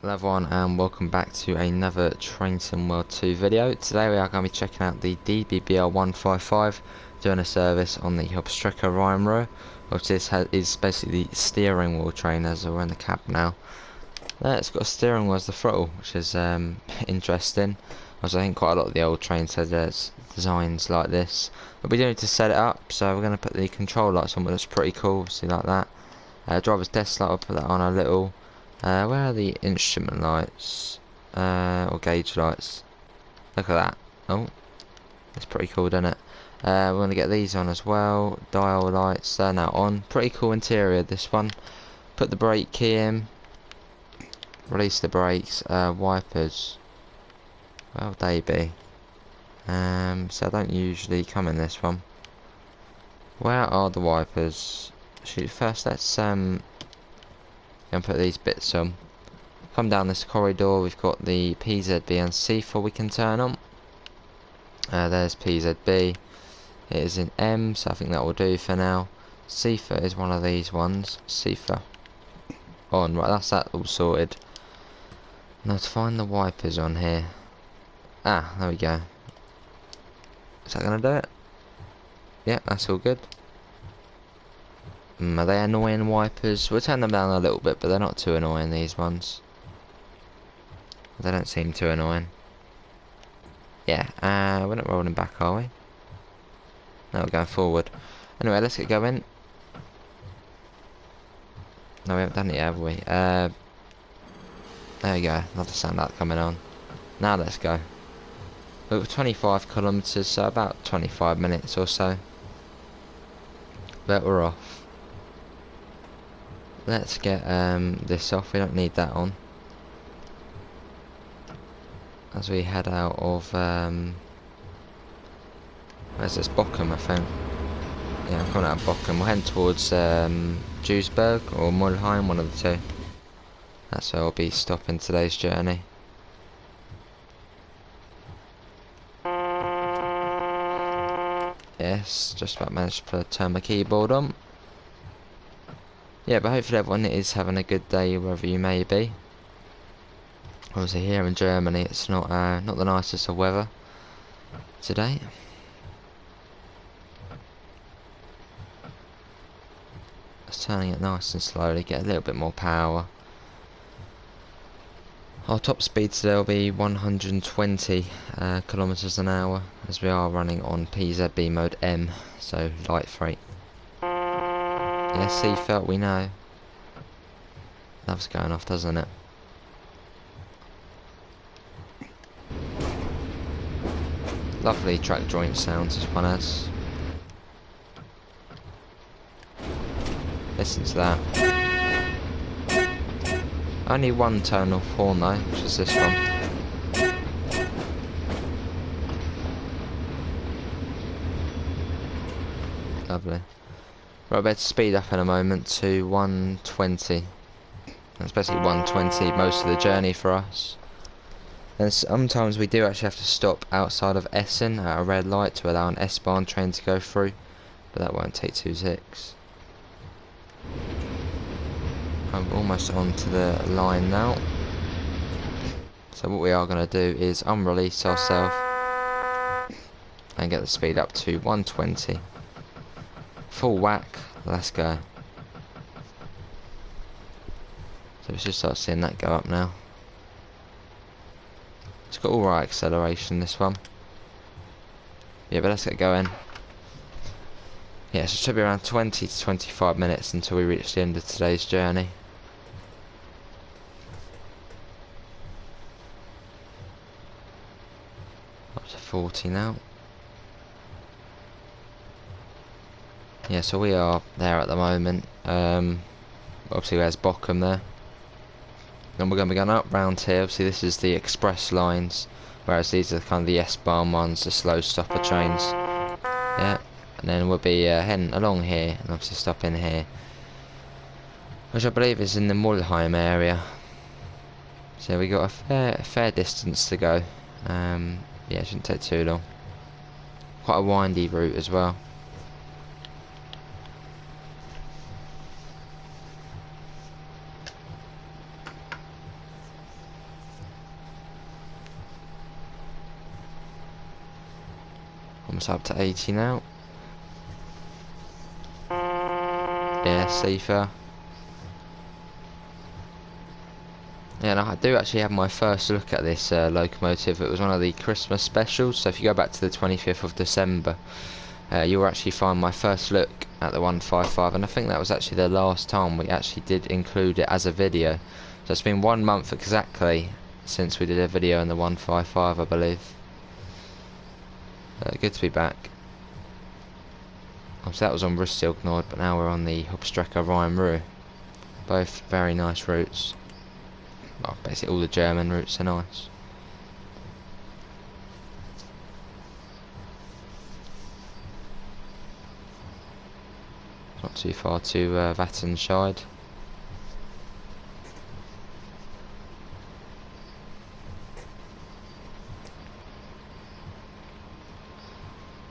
Hello everyone and welcome back to another Train Sim World 2 video. Today we are going to be checking out the DBBL 155 doing a service on the Hauptstrecke Rhein Ruhr, which is basically the steering wheel train as we're in the cab now. It's got a steering wheel as the throttle, which is interesting. As I think quite a lot of the old trains had designs like this. But we do need to set it up, so we're going to put the control lights on, but it's pretty cool, see like that. Driver's desk light, I'll put that on a little. Where are the instrument lights? Or gauge lights? Look at that. Oh, that's pretty cool, isn't it? We're going to get these on as well. Dial lights, they're now on. Pretty cool interior, this one. Put the brake key in. Release the brakes. Wipers. Where would they be? So I don't usually come in this one. Where are the wipers? Shoot, first let's and put these bits on. Come down this corridor, we've got the PZB and C4 we can turn on. There's PZB. It is in M, so I think that will do for now. C4 is one of these ones. C4 on. Right, that's that all sorted. Now to find the wipers on here. Ah, there we go. Is that going to do it? Yeah, that's all good. Are they annoying wipers? We'll turn them down a little bit, but they're not too annoying, these ones. They don't seem too annoying. Yeah, we're not rolling back, are we? No, we're going forward. Anyway, let's get going. No, we haven't done it yet, have we? There we go, another sound out coming on. Now let's go. We've got 25 kilometres, so about 25 minutes or so. But we're off. Let's get this off, we don't need that on. As we head out of, where's this, Bochum I think. Yeah, I'm coming out of Bochum, we're heading towards Duisburg or Mulheim, one of the two. That's where I'll be stopping today's journey. Yes, just about managed to turn my keyboard on. Yeah, but hopefully everyone is having a good day wherever you may be. Obviously here in Germany it's not the nicest of weather today. Just turning it nice and slowly, get a little bit more power. Our top speed today will be 120 kilometers an hour, as we are running on PZB mode M, so light freight. Yeah, seatbelt we know. Love's going off, doesn't it? Lovely track joint sounds this one has. Listen to that. Only one tonal horn though, which is this one. Lovely. Right, better speed up in a moment to 120. That's basically 120 most of the journey for us. And sometimes we do actually have to stop outside of Essen at a red light to allow an S-Bahn train to go through, but that won't take 2 ticks. I'm almost onto the line now. So what we are going to do is unrelease ourselves and get the speed up to 120. Full whack, let's go. So we should start seeing that go up now. It's got alright acceleration, this one. Yeah, but let's get going. Yeah, so it should be around 20 to 25 minutes until we reach the end of today's journey. Up to 40 now. Yeah, so we are there at the moment. Obviously there's Bochum there. And we're going to be going up round here. Obviously this is the express lines, whereas these are kind of the S-Bahn ones, the slow stopper trains. Yeah, and then we'll be heading along here and obviously stopping here, which I believe is in the Mulheim area. So we got a fair distance to go. Yeah, it shouldn't take too long. Quite a windy route as well. Almost up to 80 now. Yeah, safer. Yeah, and I do actually have my first look at this locomotive. It was one of the Christmas specials, so if you go back to the 25th of December, you'll actually find my first look at the 155, and I think that was actually the last time we actually did include it as a video. So it's been 1 month exactly since we did a video on the 155, I believe. Good to be back. Obviously that was on Rüsselsheim, but now we're on the Hauptstrecke Rhein Ruhr. Both very nice routes. Well, basically all the German routes are nice. Not too far to Vattenscheid.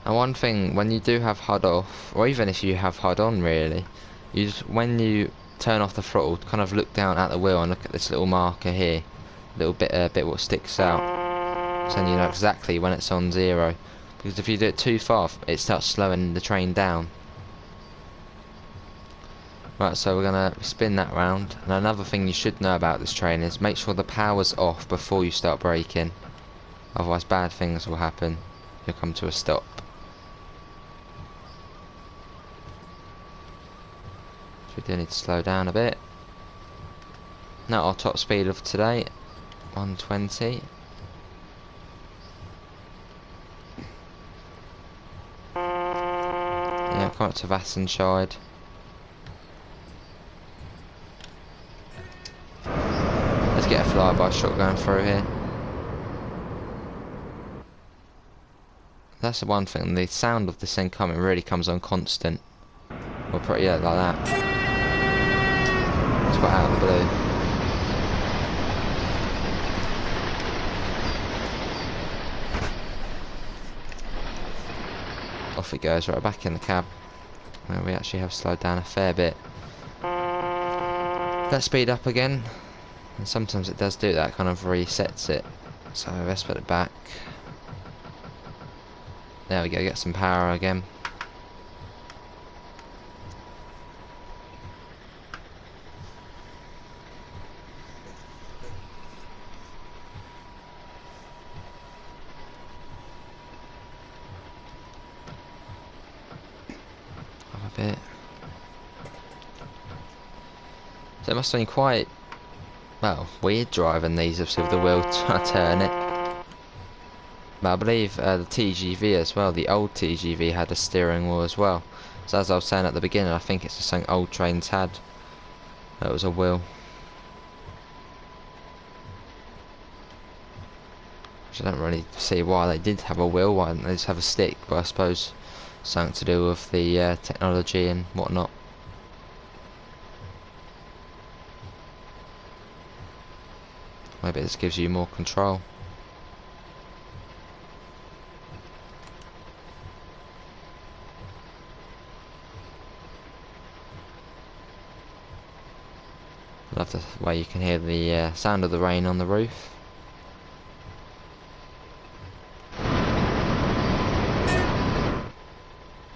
And one thing, when you do have HUD off, or even if you have HUD on really, you just, when you turn off the throttle, kind of look down at the wheel and look at this little marker here, little bit what sticks out, so then you know exactly when it's on 0. Because if you do it too far, it starts slowing the train down. Right, so we're gonna spin that round. And another thing you should know about this train is make sure the power's off before you start braking. Otherwise bad things will happen. You'll come to a stop. So we do need to slow down a bit. Now our top speed of today, 120. Yeah, come up to Vattenscheid. Let's get a flyby shot going through here. That's the one thing, the sound of this thing coming really comes on constant. Or pretty, yeah, like that. It's quite out of the blue. Off it goes, right back in the cab. Where we actually have slowed down a fair bit. Let's speed up again. And sometimes it does do that, kind of resets it. So let's put it back. There we go, get some power again. Up a bit. So it must have been quite, well, weird driving these, obviously, with the wheel trying to turn it. But I believe the TGV as well, the old TGV had a steering wheel as well. So as I was saying at the beginning, I think it's just something old trains had. That was a wheel. Which I don't really see why they did have a wheel, why didn't they just have a stick, but I suppose something to do with the technology and whatnot. Maybe this gives you more control. Love the way you can hear the sound of the rain on the roof.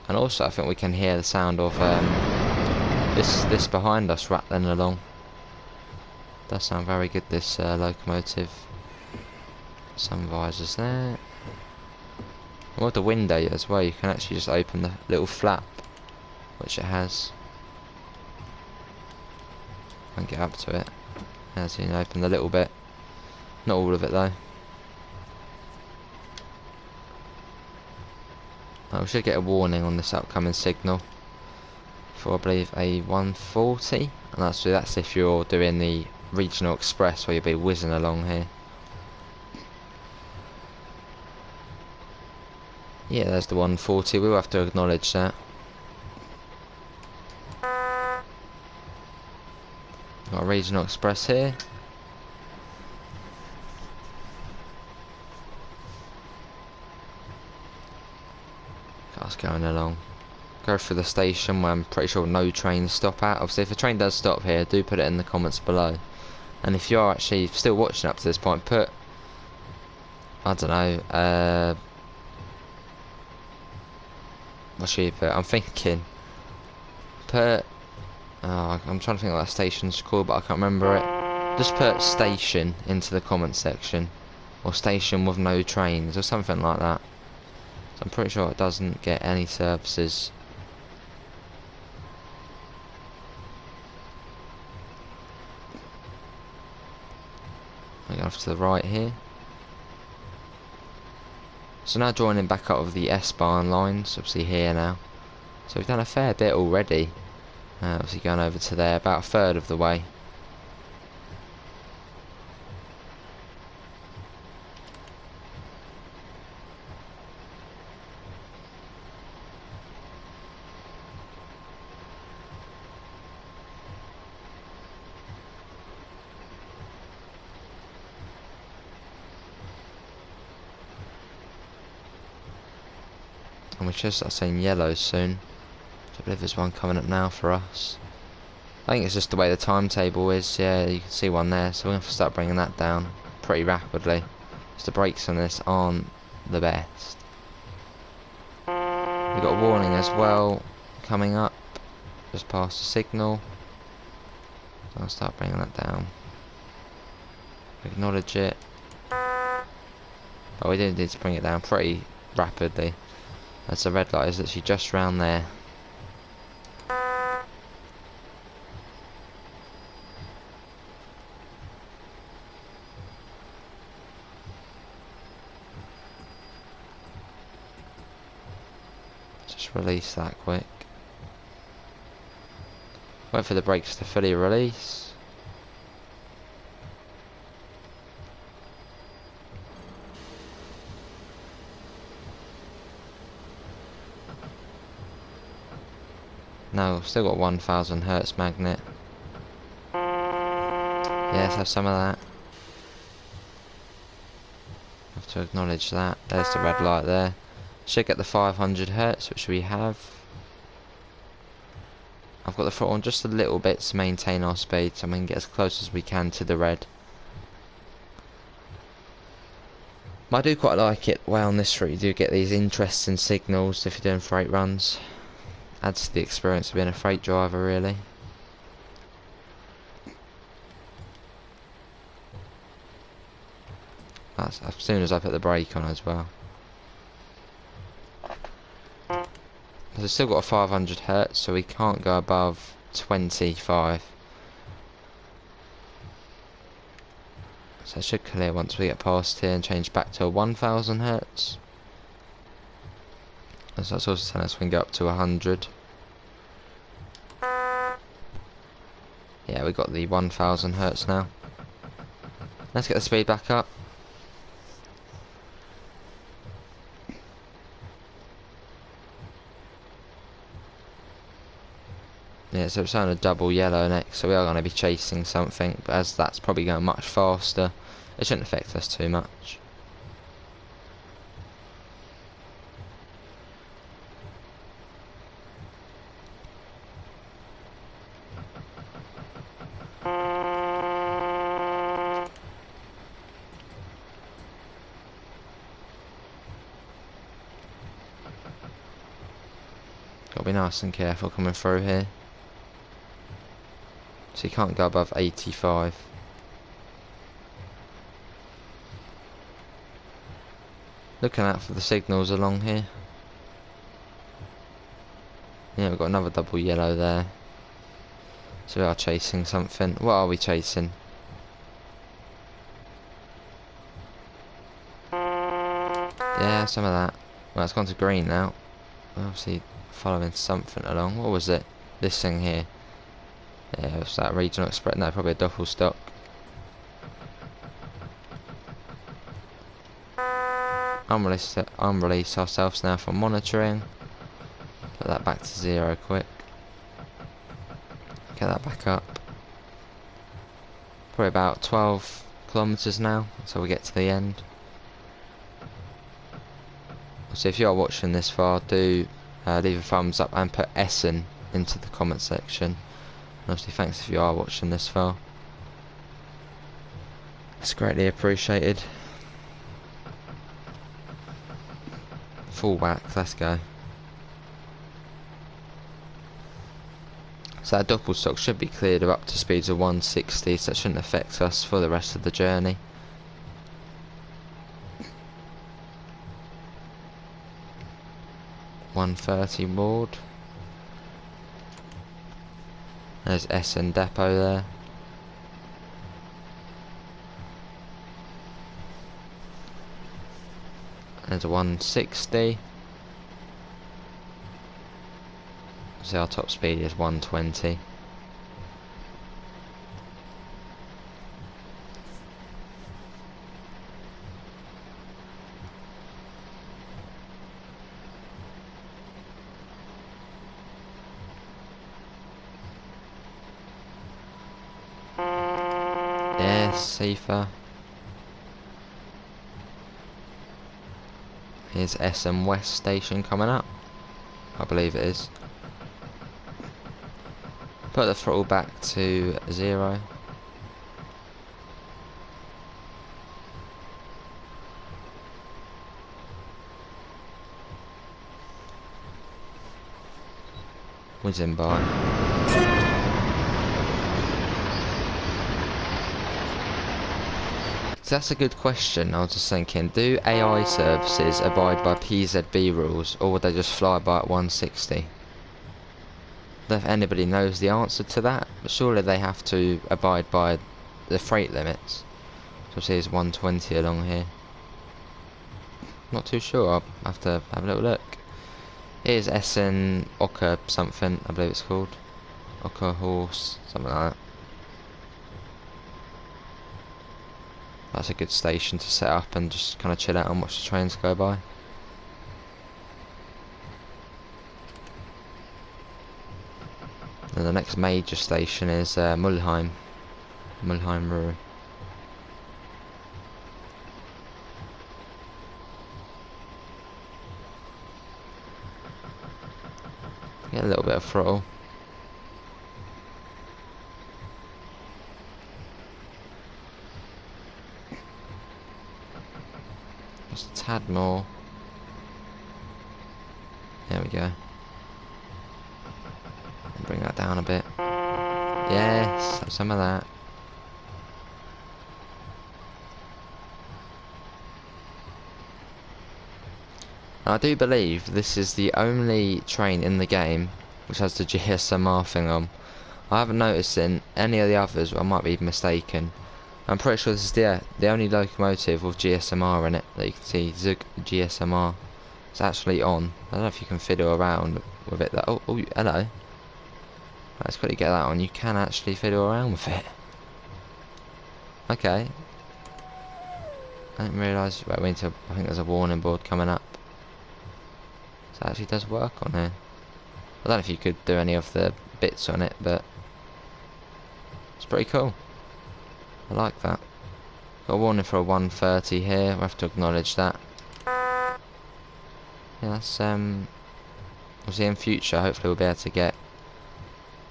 And also I think we can hear the sound of this behind us rattling along. Does sound very good, this locomotive. Sun visors there. And with the window as well, you can actually just open the little flap, which it has. And get up to it. As you can open the little bit. Not all of it though. Oh, we should get a warning on this upcoming signal for, I believe, a 140, and that's if you're doing the regional express where you'll be whizzing along here. Yeah, there's the 140. We'll have to acknowledge that. Got a regional express here. Cars going along. Go through the station where I'm pretty sure no trains stop at. Obviously, if a train does stop here, do put it in the comments below. And if you are actually still watching up to this point, put, I don't know, what should you put? I'm thinking put I'm trying to think what that station's called, but I can't remember it. Just put station into the comment section, or station with no trains, or something like that. So I'm pretty sure it doesn't get any services. I'm going off to the right here. So now joining back up with the S-Bahn lines, obviously here now. So we've done a fair bit already. Obviously going over to there, about a third of the way. And we should start seeing yellows soon. So I believe there's one coming up now for us. I think it's just the way the timetable is. Yeah, you can see one there. So we're going to have to start bringing that down pretty rapidly. Because the brakes on this aren't the best. We've got a warning as well coming up. Just past the signal. So I'll start bringing that down. Acknowledge it. Oh, we did need to bring it down pretty rapidly. As the red light is literally just round there. Just release that quick. Wait for the brakes to fully release. No, still got 1000 hertz magnet. Yeah, let's have some of that. Have to acknowledge that. There's the red light there. Should get the 500 hertz, which we have. I've got the throttle on just a little bit to maintain our speed, so we can get as close as we can to the red. But I do quite like it. Well, on this route you do get these interesting signals if you're doing freight runs. Adds to the experience of being a freight driver, really. That's as soon as I put the brake on as well. So we've still got a 500 hertz, so we can't go above 25. So it should clear once we get past here and change back to a 1000 hertz. So that's also telling us we can go up to 100. Yeah, we got the 1000 hertz now. Let's get the speed back up. Yeah, so it's on a double yellow next, so we are going to be chasing something, but as that's probably going much faster, it shouldn't affect us too much. Got to be nice and careful coming through here. So you can't go above 85. Looking out for the signals along here. Yeah, we've got another double yellow there. So we are chasing something. What are we chasing? Yeah, some of that. Well, it's gone to green now. We're obviously following something along. What was it? This thing here. Yeah, was that regional express? No, probably a duffel stock. Unrelease ourselves now from monitoring. Put that back to 0 quick. Get that back up. Probably about 12 kilometers now until we get to the end. So if you are watching this far, do leave a thumbs up and put Essen into the comment section. And obviously thanks if you are watching this far. It's greatly appreciated. Full back, let's go. So that double stock should be cleared up to speeds of 160, so that shouldn't affect us for the rest of the journey. £130 moored. There's Essen depot there. There's a 160. So our top speed is 120. Yes, safer. Here's Essen West station coming up. I believe it is. Put the throttle back to 0. Whizzing by. So that's a good question. I was just thinking, do AI services abide by PZB rules, or would they just fly by at 160? I don't know if anybody knows the answer to that, but surely they have to abide by the freight limits. So see, there's 120 along here. Not too sure. I'll have to have a little look. Here's Essen Ocker something, I believe it's called. Ocker Horse, something like that. That's a good station to set up and just kind of chill out and watch the trains go by. And the next major station is Mulheim. Mulheim Ruhr. Get a little bit of throttle. Just a tad more. There we go. Bring that down a bit. Yes, have some of that. I do believe this is the only train in the game which has the GSMR thing on. I haven't noticed in any of the others, but I might be mistaken. I'm pretty sure this is the only locomotive with GSMR in it that you can see. Zug GSMR. It's actually on. I don't know if you can fiddle around with it. Oh, hello. Let's quickly get that on. You can actually fiddle around with it. Okay. I didn't realise. Right, we need to. I think there's a warning board coming up. So it actually does work on here. I don't know if you could do any of the bits on it, but it's pretty cool. I like that. Got a warning for a 130 here. We have to acknowledge that. Yeah, that's obviously in future. Hopefully we'll be able to get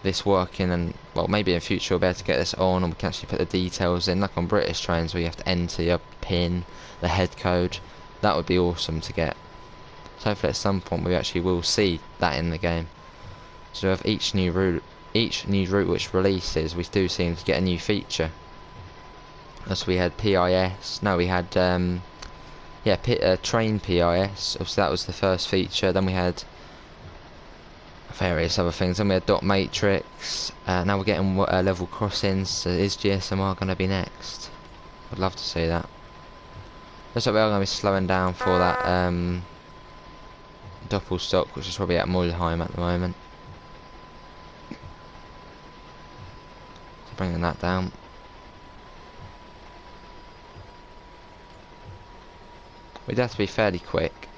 this working, and well, maybe in future we'll be able to get this on, and we can actually put the details in, like on British trains where you have to enter your PIN, the head code. That would be awesome to get. So hopefully at some point we actually will see that in the game. So with each new route which releases, we do seem to get a new feature. As we had PIS, no, we had train PIS. Obviously that was the first feature. Then we had various other things. Then we had dot matrix. Now we're getting level crossings. So is GSMR going to be next? I'd love to see that. Looks like we are going to be slowing down for that double stock, which is probably at Mulheim at the moment. So bringing that down. We'd have to be fairly quick.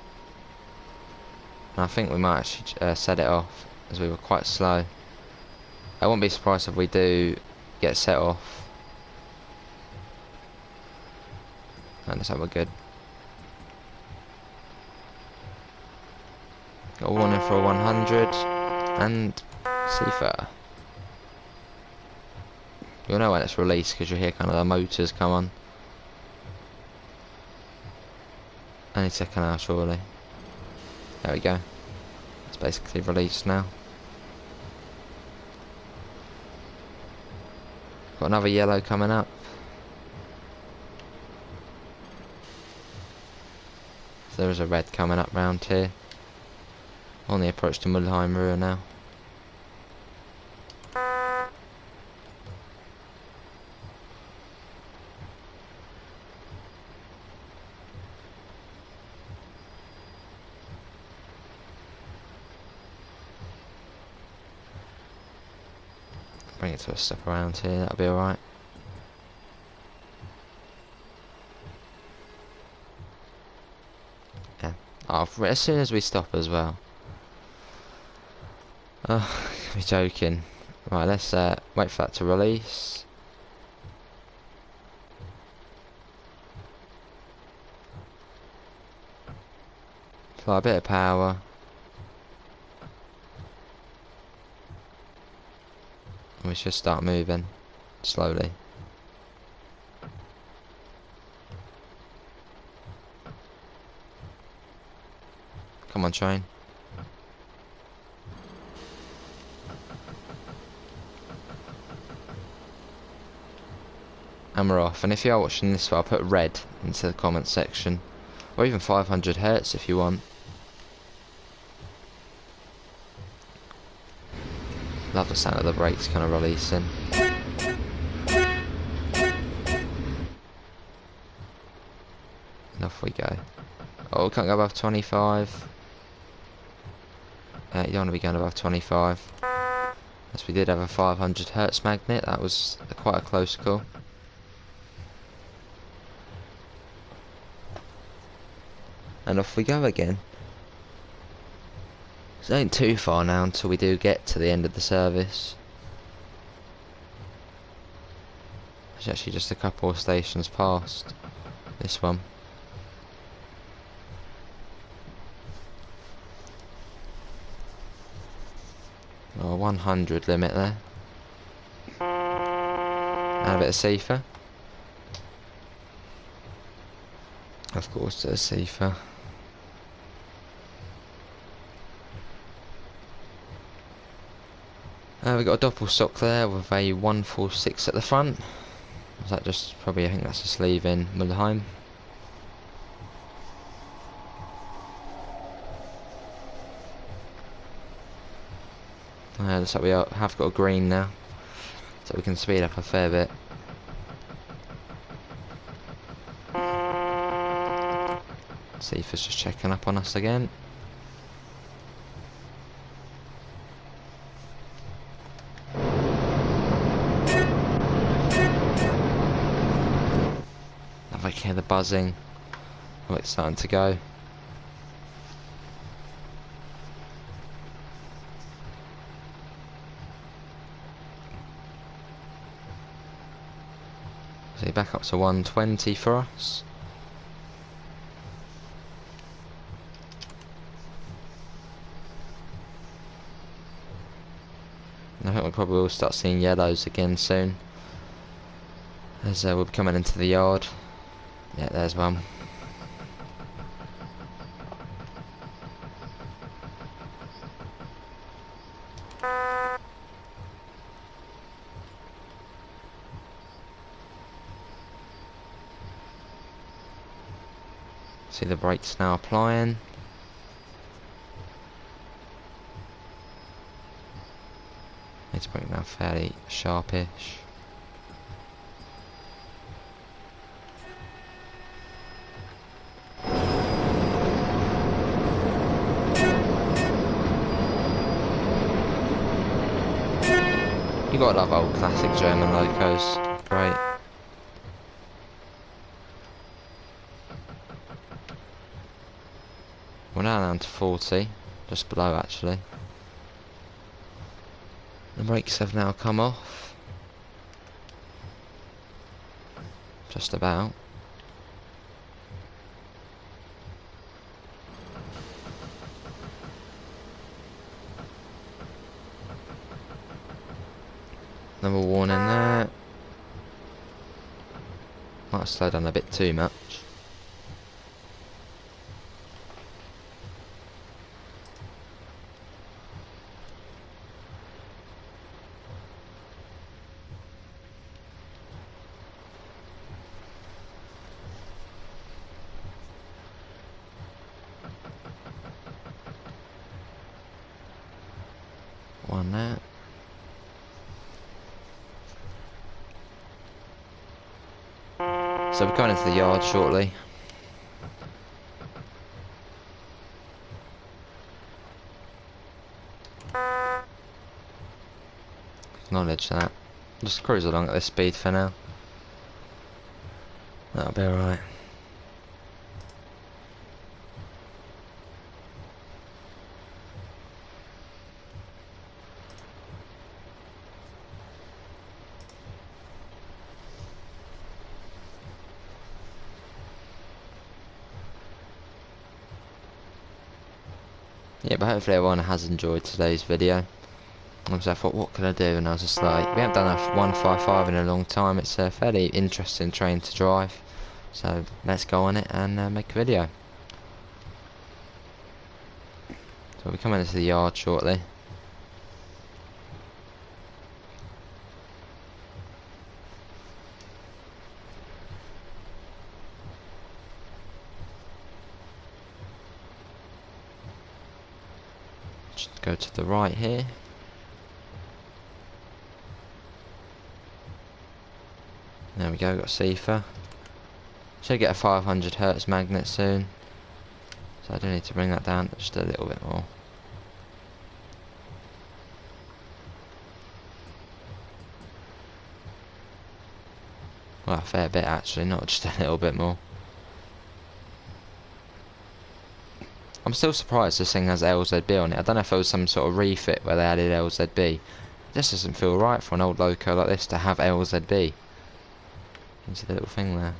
And I think we might actually set it off, as we were quite slow. I won't be surprised if we do get set off. And looks like we're good. Got a warning for a 100. And seafarer. You'll know when it's released because you'll hear kind of the motors come on. Any second now, surely. There we go. It's basically released now. Got another yellow coming up. So there is a red coming up round here. On the approach to Mulheim Ruhr now. Bring it to a step around here, that'll be alright. Yeah. Oh, as soon as we stop as well. Oh, you're joking. Right, let's wait for that to release. Apply a bit of power. And we should start moving slowly. Come on, train. And we're off. And if you are watching this, I'll put red into the comment section, or even 500 Hertz if you want. Love the sound of the brakes kind of releasing. And off we go. Oh, we can't go above 25. You don't want to be going above 25. Yes, we did have a 500 Hertz magnet. That was quite a close call. And off we go again. It ain't too far now until we do get to the end of the service. It's actually just a couple of stations past this one. Oh, 100 limit there. And a bit of safer. Of course, there's safer. We've got a doppel stock there with a 146 at the front. Is that just probably, I think that's just leaving Mulheim. Looks like we have got a green now, so we can speed up a fair bit. See if it's just checking up on us again. I can hear the buzzing. Oh, it's starting to go. So back up to 120 for us. And I think we probably will start seeing yellows again soon, as we'll be coming into the yard. Yeah, there's one. See the brakes now applying. It's brake now fairly sharpish. You gotta love old classic German locos. Great. We're now down to 40, just below actually. The brakes have now come off. Just about. Another warning there. Might have slowed down a bit too much. So we're going into the yard shortly. Acknowledge that. Just cruise along at this speed for now. That'll be alright. Yeah, but hopefully everyone has enjoyed today's video. So I thought, what can I do? And I was just like, we haven't done a 155 in a long time. It's a fairly interesting train to drive. So let's go on it and make a video. So we'll be coming into the yard shortly. Just go to the right here. There we go, got Sifa. Should get a 500 Hertz magnet soon. So I do need to bring that down just a little bit more. Well, a fair bit actually, not just a little bit more. I'm still surprised this thing has LZB on it. I don't know if it was some sort of refit where they added LZB. It just doesn't feel right for an old loco like this to have LZB. You see the little thing there?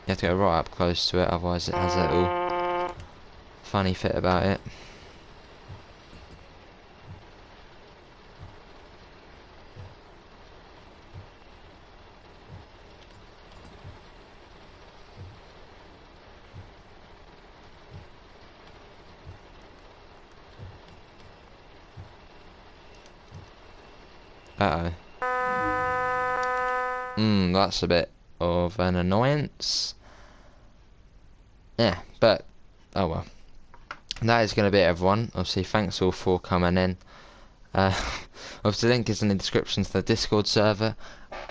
You have to go right up close to it, otherwise it has a little funny fit about it. Uh-oh. That's a bit of an annoyance. Yeah, but oh well. That is going to be it, everyone. Obviously, thanks all for coming in. Obviously, the link is in the description to the Discord server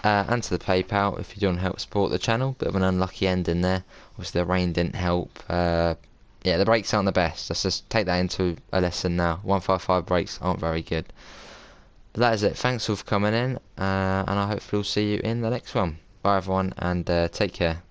and to the PayPal if you do want to help support the channel. Bit of an unlucky ending there. Obviously, the rain didn't help. Yeah, the brakes aren't the best. Let's just take that into a lesson now. 155 brakes aren't very good. But that is it. Thanks all for coming in, and I hopefully will see you in the next one. Bye, everyone, and take care.